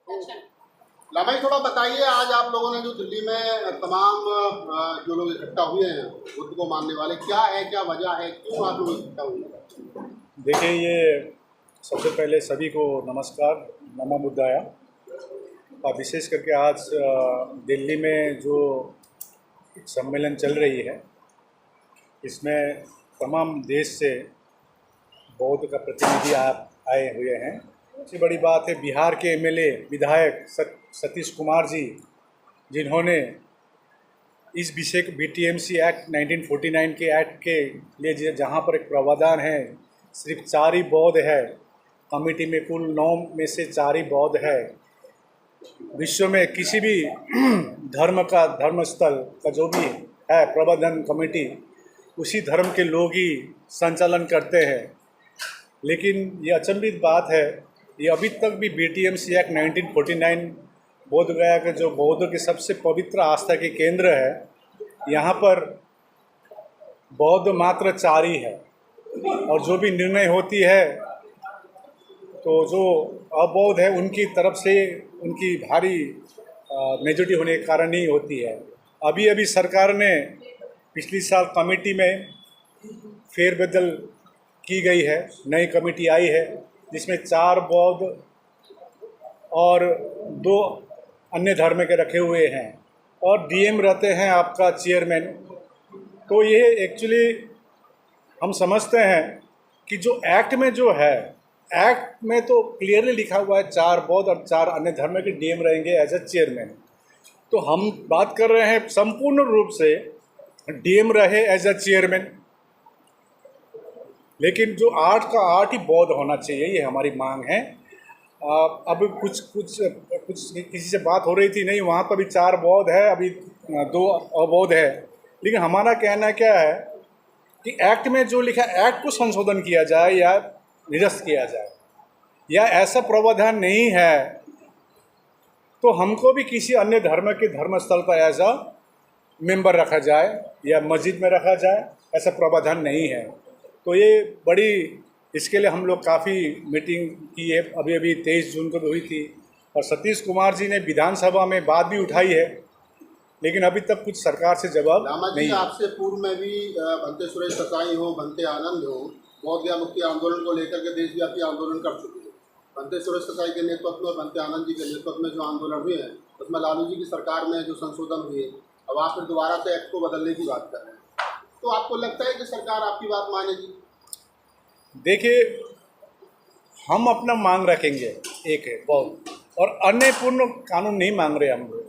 दर्शन। लामाई, थोड़ा बताइए, आज आप लोगों ने जो दिल्ली में तमाम जो लोग इकट्ठा हुए हैं बुद्ध को मानने वाले, क्या है, क्या वजह है, क्यों आप लोग इकट्ठा हुए हैं? देखिए, ये सबसे पहले सभी को नमस्कार, नमो बुद्धाया। और विशेष करके आज दिल्ली में जो सम्मेलन चल रही है, इसमें तमाम देश से बौद्ध का प्रतिनिधि आप आए हुए हैं। सबसे बड़ी बात है, बिहार के एमएलए विधायक सतीश कुमार जी, जिन्होंने इस विषय बीटीएमसी एक्ट 1949 के एक्ट के लिए जहाँ पर एक प्रावधान है, सिर्फ 4 ही बौद्ध है, कमेटी में कुल 9 में से 4 ही बौद्ध है। विश्व में किसी भी धर्मस्थल का जो भी है प्रबंधन कमेटी, उसी धर्म के लोग ही संचालन करते हैं। लेकिन ये अचंभित बात है, ये अभी तक भी बीटीएमसी एक्ट 1949 बोध गया के जो बौद्धों के सबसे पवित्र आस्था के केंद्र है, यहाँ पर बौद्ध मात्र 4 ही है। और जो भी निर्णय होती है तो जो अबौद्ध है उनकी तरफ से उनकी भारी मेजॉरिटी होने के कारण ही होती है। अभी अभी सरकार ने पिछली साल कमेटी में फेरबदल की गई है, नई कमेटी आई है जिसमें 4 बौद्ध और 2 अन्य धर्म के रखे हुए हैं और डीएम रहते हैं आपका चेयरमैन। तो ये एक्चुअली हम समझते हैं कि जो एक्ट में जो है, एक्ट में तो क्लियरली लिखा हुआ है 4 बौद्ध और 4 अन्य धर्म के डीएम रहेंगे एज ए चेयरमैन। तो हम बात कर रहे हैं संपूर्ण रूप से डीएम रहे एज ए चेयरमैन, लेकिन जो 8 का 8 ही बौद्ध होना चाहिए, ये हमारी मांग है। अब कुछ किसी से बात हो रही थी, नहीं वहाँ पर भी 4 बौद्ध है, अभी 2 अबौद्ध है। लेकिन हमारा कहना क्या है कि एक्ट में जो लिखा है, एक्ट को संशोधन किया जाए या निरस्त किया जाए, या ऐसा प्रावधान नहीं है तो हमको भी किसी अन्य धर्म के धर्मस्थल पर ऐसा मेंबर रखा जाए या मस्जिद में रखा जाए, ऐसा प्रावधान नहीं है। तो ये बड़ी, इसके लिए हम लोग काफ़ी मीटिंग की है, अभी अभी 23 जून को भी हुई थी और सतीश कुमार जी ने विधानसभा में बात भी उठाई है, लेकिन अभी तक कुछ सरकार से जवाब नहीं। आपसे पूर्व में भी भंते सुरेश ससाई हो, भंते आनंद हो, बौद्ध गया मुक्ति आंदोलन को लेकर के देशव्यापी आंदोलन कर चुके हैं। भंते सुरेश ससाई के नेतृत्व में, भंते आनंद जी के नेतृत्व में जो आंदोलन हुए हैं, उसमें लालू जी की सरकार में जो संशोधन हुए, अब आप फिर दोबारा से एक्ट को बदलने की बात कर रहे हैं, तो आपको लगता है कि सरकार आपकी बात मानेगी? देखिए, हम अपना मांग रखेंगे, एक है बौद्ध, और अन्य पूर्ण कानून नहीं मांग रहे हम लोग,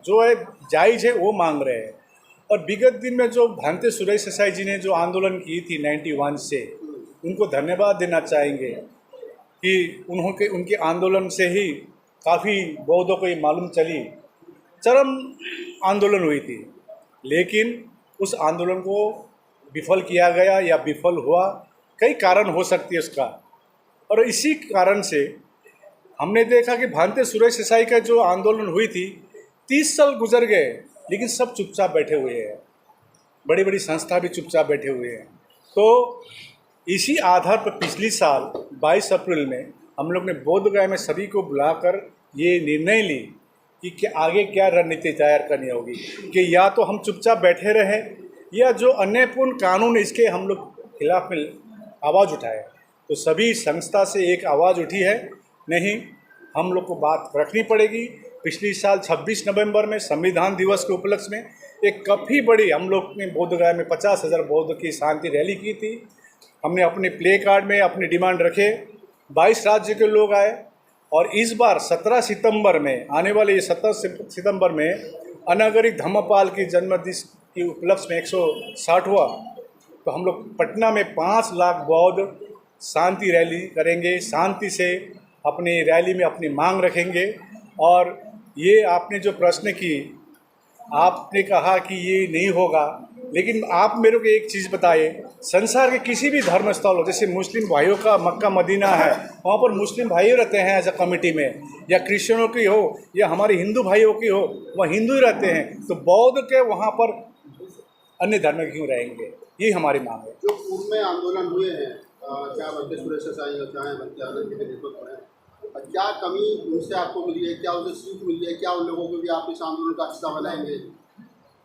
जो है जायज़ है वो मांग रहे हैं। और विगत दिन में जो भंते सुरेश ससाई जी ने जो आंदोलन की थी 91 से, उनको धन्यवाद देना चाहेंगे कि उनके आंदोलन से ही काफ़ी बौद्धों को ये मालूम चली, चरम आंदोलन हुई थी, लेकिन उस आंदोलन को विफल किया गया या विफल हुआ, कई कारण हो सकती है उसका। और इसी कारण से हमने देखा कि भंते सुरेश ससाई का जो आंदोलन हुई थी, 30 साल गुजर गए, लेकिन सब चुपचाप बैठे हुए हैं, बड़ी बड़ी संस्था भी चुपचाप बैठे हुए हैं। तो इसी आधार पर पिछली साल 22 अप्रैल में हम लोग ने बोध गया में सभी को बुलाकर ये निर्णय ली कि आगे क्या रणनीति तैयार करनी होगी, कि या तो हम चुपचाप बैठे रहें या जो अन्यायपूर्ण कानून इसके हम लोग खिलाफ में आवाज़ उठाए। तो सभी संस्था से एक आवाज़ उठी है, नहीं हम लोग को बात रखनी पड़ेगी। पिछली साल 26 नवंबर में संविधान दिवस के उपलक्ष्य में एक काफ़ी बड़ी हम लोग ने बोधगया में 50,000 बौद्ध की शांति रैली की थी। हमने अपने प्ले कार्ड में अपनी डिमांड रखे, 22 राज्य के लोग आए, और इस बार 17 सितंबर में, आने वाले 17 सितंबर में अनागरिक धम्मपाल की जन्मदिन के उपलक्ष्य में 160वां, तो हम लोग पटना में 5 लाख बौद्ध शांति रैली करेंगे, शांति से अपनी रैली में अपनी मांग रखेंगे। और ये आपने जो प्रश्न की, आपने कहा कि ये नहीं होगा, लेकिन आप मेरे को एक चीज़ बताइए, संसार के किसी भी धर्म स्थल हो, जैसे मुस्लिम भाइयों का मक्का मदीना है, वहाँ पर मुस्लिम भाई रहते हैं एज अ कमेटी में, या क्रिश्चियनों की हो या हमारे हिंदू भाइयों की हो, वह हिंदू ही रहते हैं, तो बौद्ध के वहाँ पर अन्य धर्म क्यों रहेंगे? ये हमारी मांग है। जो पूर्व में आंदोलन हुए हैं, चाहे भंते सुरेश ससाई हो, चाहे भंते आनंद जी के नेतृत्व में, क्या कमी उनसे आपको मिली है, क्या उनसे सीख मिली है, क्या उन लोगों को भी आप इस आंदोलन का हिस्सा बनाएंगे?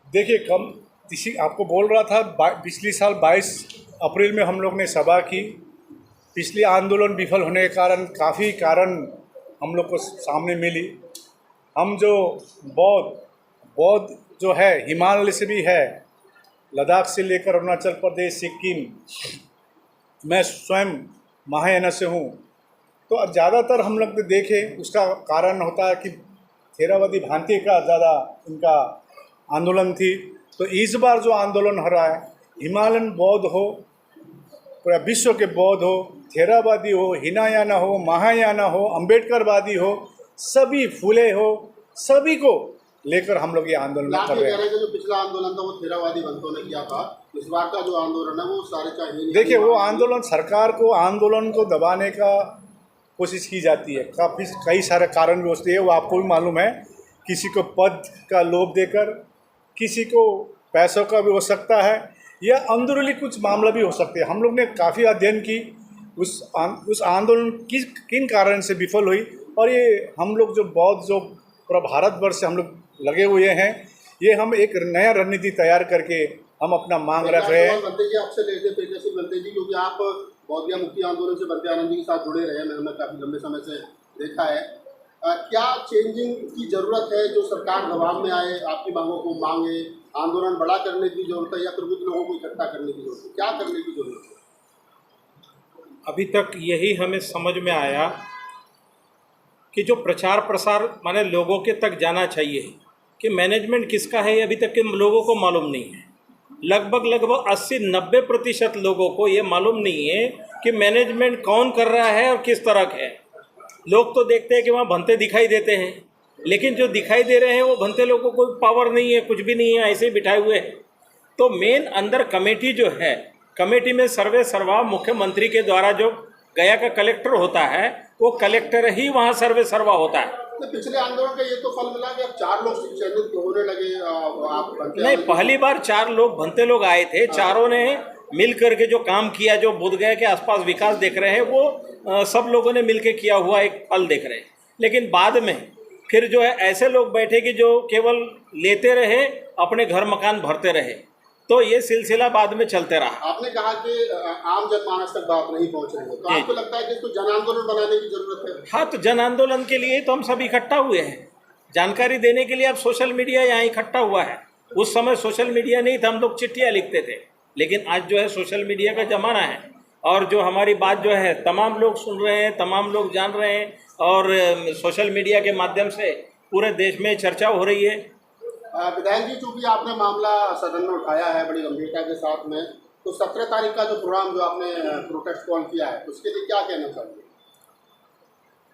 देखिए, कम किसी आपको बोल रहा था, पिछली साल 22 अप्रैल में हम लोग ने सभा की। पिछले आंदोलन विफल होने के कारण काफ़ी कारण हम लोग को सामने मिली। हम जो बौद्ध जो है हिमालय से भी है, लद्दाख से लेकर अरुणाचल प्रदेश, सिक्किम, मैं स्वयं महायाना से हूँ। तो ज़्यादातर हम लोग देखे उसका कारण होता है कि थेरावादी भांति का ज़्यादा इनका आंदोलन थी। तो इस बार जो आंदोलन हो रहा है, हिमालयन बौद्ध हो, पूरा विश्व के बौद्ध हो, थेरावादी हो, हिनायाना हो, महायाना हो, अम्बेडकरवादी हो, सभी फूले हो, सभी को लेकर हम लोग ये आंदोलन कर रहे हैं। जो पिछला आंदोलन था वो थेरावादी बंतों ने किया था, इस बार का जो आंदोलन है वो सारे चाहिए। देखिए, वो आंदोलन सरकार को आंदोलन को दबाने का कोशिश की जाती है। काफ़ी कई सारे कारण भी होते हैं, वो आपको भी मालूम है। किसी को पद का लोभ देकर, किसी को पैसों का भी हो सकता है, या अंदरूनी कुछ मामला भी हो सकते हैं। हम लोग ने काफ़ी अध्ययन की उस आंदोलन किन कारण से विफल हुई, और ये हम लोग जो बौद्ध जो पूरा भारतवर्ष से हम लोग लगे हुए हैं, ये हम एक नया रणनीति तैयार करके हम अपना मांग रख रहे हैं। बनते जी आपसे लेते तेजस्वी बनते जी, क्योंकि आप बौद्ध मुक्ति आंदोलन से बनते आनंद जी के साथ जुड़े रहे हैं, मैंने काफ़ी लंबे समय से देखा है। क्या चेंजिंग की ज़रूरत है, जो सरकार दबाव में आए, आपकी मांगों को मांगे, आंदोलन बड़ा करने की ज़रूरत है, या फिर कुछ लोगों को इकट्ठा करने की ज़रूरत है? क्या करने की ज़रूरत है? अभी तक यही हमें समझ में आया कि जो प्रचार प्रसार माने लोगों के तक जाना चाहिए कि मैनेजमेंट किसका है, ये अभी तक के लोगों को मालूम नहीं है। लगभग 80-90% लोगों को ये मालूम नहीं है कि मैनेजमेंट कौन कर रहा है और किस तरह का है। लोग तो देखते हैं कि वहाँ भंते दिखाई देते हैं, लेकिन जो दिखाई दे रहे हैं वो भंते लोगों को कोई पावर नहीं है, कुछ भी नहीं है, ऐसे ही बिठाए हुए हैं। तो मेन अंदर कमेटी जो है, कमेटी में सर्वे सर्वा मुख्यमंत्री के द्वारा जो गया का कलेक्टर होता है, वो कलेक्टर ही वहाँ सर्वे सर्वा होता है। तो पिछले आंदोलन का ये तो फल मिला कि अब 4 लोग चयनित होने लगे। आप नहीं, पहली बार 4 लोग भंते लोग आए थे, चारों ने मिल करके जो काम किया, जो बोधगया के आसपास विकास देख रहे हैं, वो सब लोगों ने मिल के किया हुआ एक फल देख रहे हैं। लेकिन बाद में फिर जो है ऐसे लोग बैठे कि जो केवल लेते रहे, अपने घर मकान भरते रहे, तो ये सिलसिला बाद में चलते रहा। आपने कहा कि आम जनमानस तक बात नहीं पहुंच रही है, तो आपको लगता है कि इसको जन आंदोलन बनाने की जरूरत है? हाँ, तो जन आंदोलन के लिए तो हम सब इकट्ठा हुए हैं, जानकारी देने के लिए। अब सोशल मीडिया यहाँ इकट्ठा हुआ है। उस समय सोशल मीडिया नहीं था, हम लोग चिट्ठियाँ लिखते थे, लेकिन आज जो है सोशल मीडिया का ज़माना है, और जो हमारी बात जो है तमाम लोग सुन रहे हैं, तमाम लोग जान रहे हैं, और सोशल मीडिया के माध्यम से पूरे देश में चर्चा हो रही है। विधायक जी, चूँकि आपने मामला सदन में उठाया है बड़ी गंभीरता के साथ में, तो 17 तारीख का जो प्रोग्राम जो आपने प्रोटेस्ट कॉल किया है, उसके लिए क्या कहना चाहिए?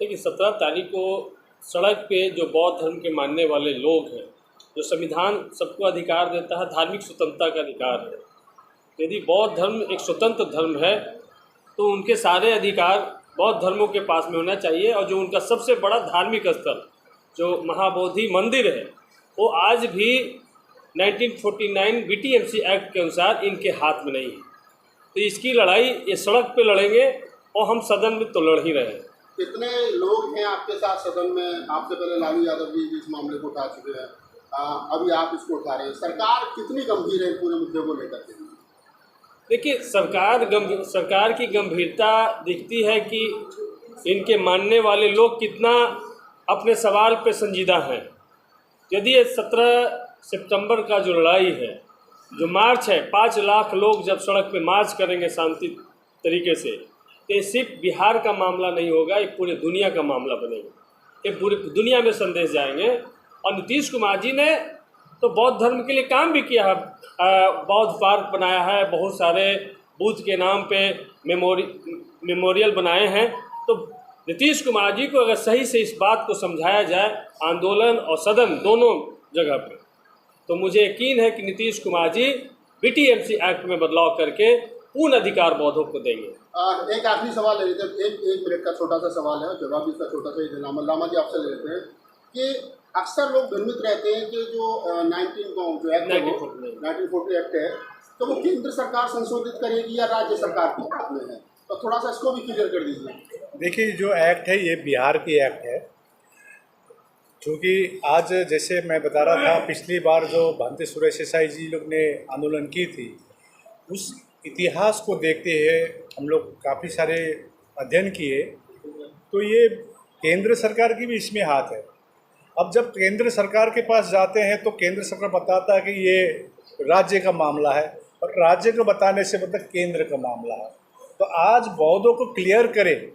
देखिए, 17 तारीख को सड़क पे जो बौद्ध धर्म के मानने वाले लोग हैं, जो संविधान सबको अधिकार देता है, धार्मिक स्वतंत्रता का अधिकार है। यदि बौद्ध धर्म एक स्वतंत्र धर्म है तो उनके सारे अधिकार बौद्ध धर्मों के पास में होना चाहिए। और जो उनका सबसे बड़ा धार्मिक स्थल जो महाबोधि मंदिर है, वो आज भी 1949 BTMC एक्ट के अनुसार इनके हाथ में नहीं है। तो इसकी लड़ाई ये सड़क पे लड़ेंगे, और हम सदन में तो लड़ ही रहे हैं। कितने लोग हैं आपके साथ सदन में? आपसे पहले लालू यादव जी इस मामले को उठा चुके हैं, अभी आप इसको उठा रहे हैं। सरकार कितनी गंभीर है पूरे मुद्दे को लेकर के? देखिए, सरकार की गंभीरता दिखती है कि इनके मानने वाले लोग कितना अपने सवाल पे संजीदा हैं। यदि ये 17 सितंबर का जो लड़ाई है, जो मार्च है, 5 लाख लोग जब सड़क पे मार्च करेंगे शांति तरीके से, तो ये सिर्फ बिहार का मामला नहीं होगा, ये पूरी दुनिया का मामला बनेगा। ये पूरी दुनिया में संदेश जाएंगे। और नीतीश कुमार जी ने तो बौद्ध धर्म के लिए काम भी किया है, बौद्ध पार्क बनाया है, बहुत सारे बुद्ध के नाम पे मेमोरियल बनाए हैं। तो नीतीश कुमार जी को अगर सही से इस बात को समझाया जाए, आंदोलन और सदन दोनों जगह पे, तो मुझे यकीन है कि नीतीश कुमार जी BTMC एक्ट में बदलाव करके पूर्ण अधिकार बौद्धों को देंगे। एक आखिरी सवाल ले लेते हैं, एक मिनट का छोटा सा सवाल है, जवाब इसका छोटा सा ही देना। लामा जी आपसे ले लेते हैं कि अक्सर लोग भ्रमित रहते हैं कि जो 1940 एक्ट है, तो वो केंद्र सरकार संशोधित करेगी या राज्य सरकार के हाथ में है, तो थोड़ा सा इसको भी क्लियर कर दीजिए। देखिए, जो एक्ट है ये बिहार की एक्ट है, क्योंकि आज जैसे मैं बता रहा था, पिछली बार जो भंते सुरेश देसाई जी लोग ने आंदोलन की थी, उस इतिहास को देखते हुए हम लोग काफ़ी सारे अध्ययन किए, तो ये केंद्र सरकार की भी इसमें हाथ है। अब जब केंद्र सरकार के पास जाते हैं तो केंद्र सरकार बताता है कि ये राज्य का मामला है, और राज्य को बताने से मतलब केंद्र का मामला है। तो आज बौद्धों को क्लियर करें,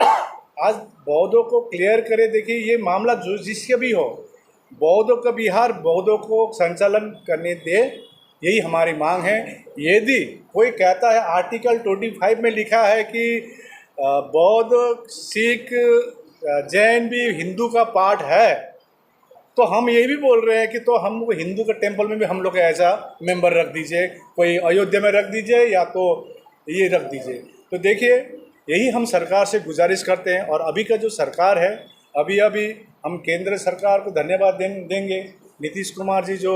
आज बौद्धों को क्लियर करें। देखिए, ये मामला जो जिसका भी हो, बौद्धों का बिहार बौद्धों को संचालन करने दे, यही हमारी मांग है। यदि कोई कहता है आर्टिकल 25 में लिखा है कि बौद्ध, सिख, जैन भी हिंदू का पार्ट है, तो हम ये भी बोल रहे हैं कि तो हम हिंदू के टेम्पल में भी हम लोग ऐसा मेंबर रख दीजिए, कोई अयोध्या में रख दीजिए या तो ये रख दीजिए। तो देखिए, यही हम सरकार से गुजारिश करते हैं। और अभी का जो सरकार है, अभी हम केंद्र सरकार को धन्यवाद देंगे। नीतीश कुमार जी जो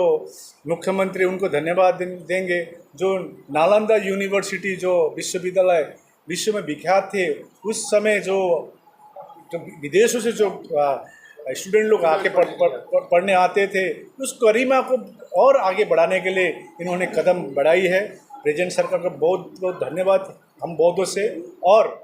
मुख्यमंत्री, उनको धन्यवाद देंगे। जो नालंदा यूनिवर्सिटी जो विश्वविद्यालय विश्व में विख्यात थे, उस समय जो विदेशों से जो स्टूडेंट लोग आके पढ़ने आते थे, उस गरिमा को और आगे बढ़ाने के लिए इन्होंने कदम बढ़ाई है। प्रेजेंट सरकार का बहुत बहुत धन्यवाद हम बौद्धों से। और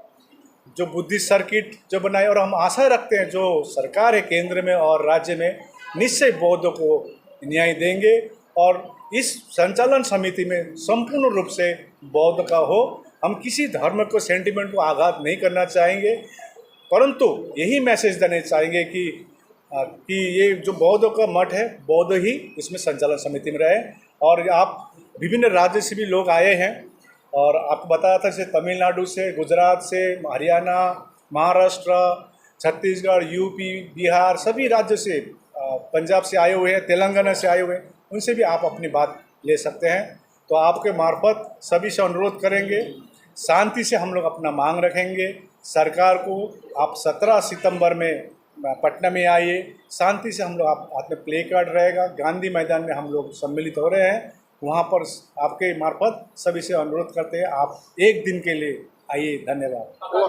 जो बुद्धिस्ट सर्किट जो बनाए, और हम आशा रखते हैं जो सरकार है केंद्र में और राज्य में, निश्चय बौद्धों को न्याय देंगे और इस संचालन समिति में संपूर्ण रूप से बौद्ध का हो। हम किसी धर्म को, सेंटिमेंट को आघात नहीं करना चाहेंगे, परंतु यही मैसेज देना चाहेंगे कि ये जो बौद्धों का मठ है, बौद्ध ही इसमें संचालन समिति में रहे। और आप विभिन्न राज्य से भी लोग आए हैं, और आपको बताया था जैसे तमिलनाडु से, गुजरात से, हरियाणा, महाराष्ट्र, छत्तीसगढ़, यूपी, बिहार, सभी राज्य से, पंजाब से आए हुए हैं, तेलंगाना से आए हुए हैं, उनसे भी आप अपनी बात ले सकते हैं। तो आपके मार्फत सभी से अनुरोध करेंगे, शांति से हम लोग अपना मांग रखेंगे। सरकार को आप 17 सितंबर में पटना में आइए, शांति से हम लोग हाथ में प्ले कार्ड रहेगा, गांधी मैदान में हम लोग सम्मिलित हो रहे हैं। वहाँ पर आपके मार्फत सभी से अनुरोध करते हैं, आप एक दिन के लिए आइए। धन्यवाद।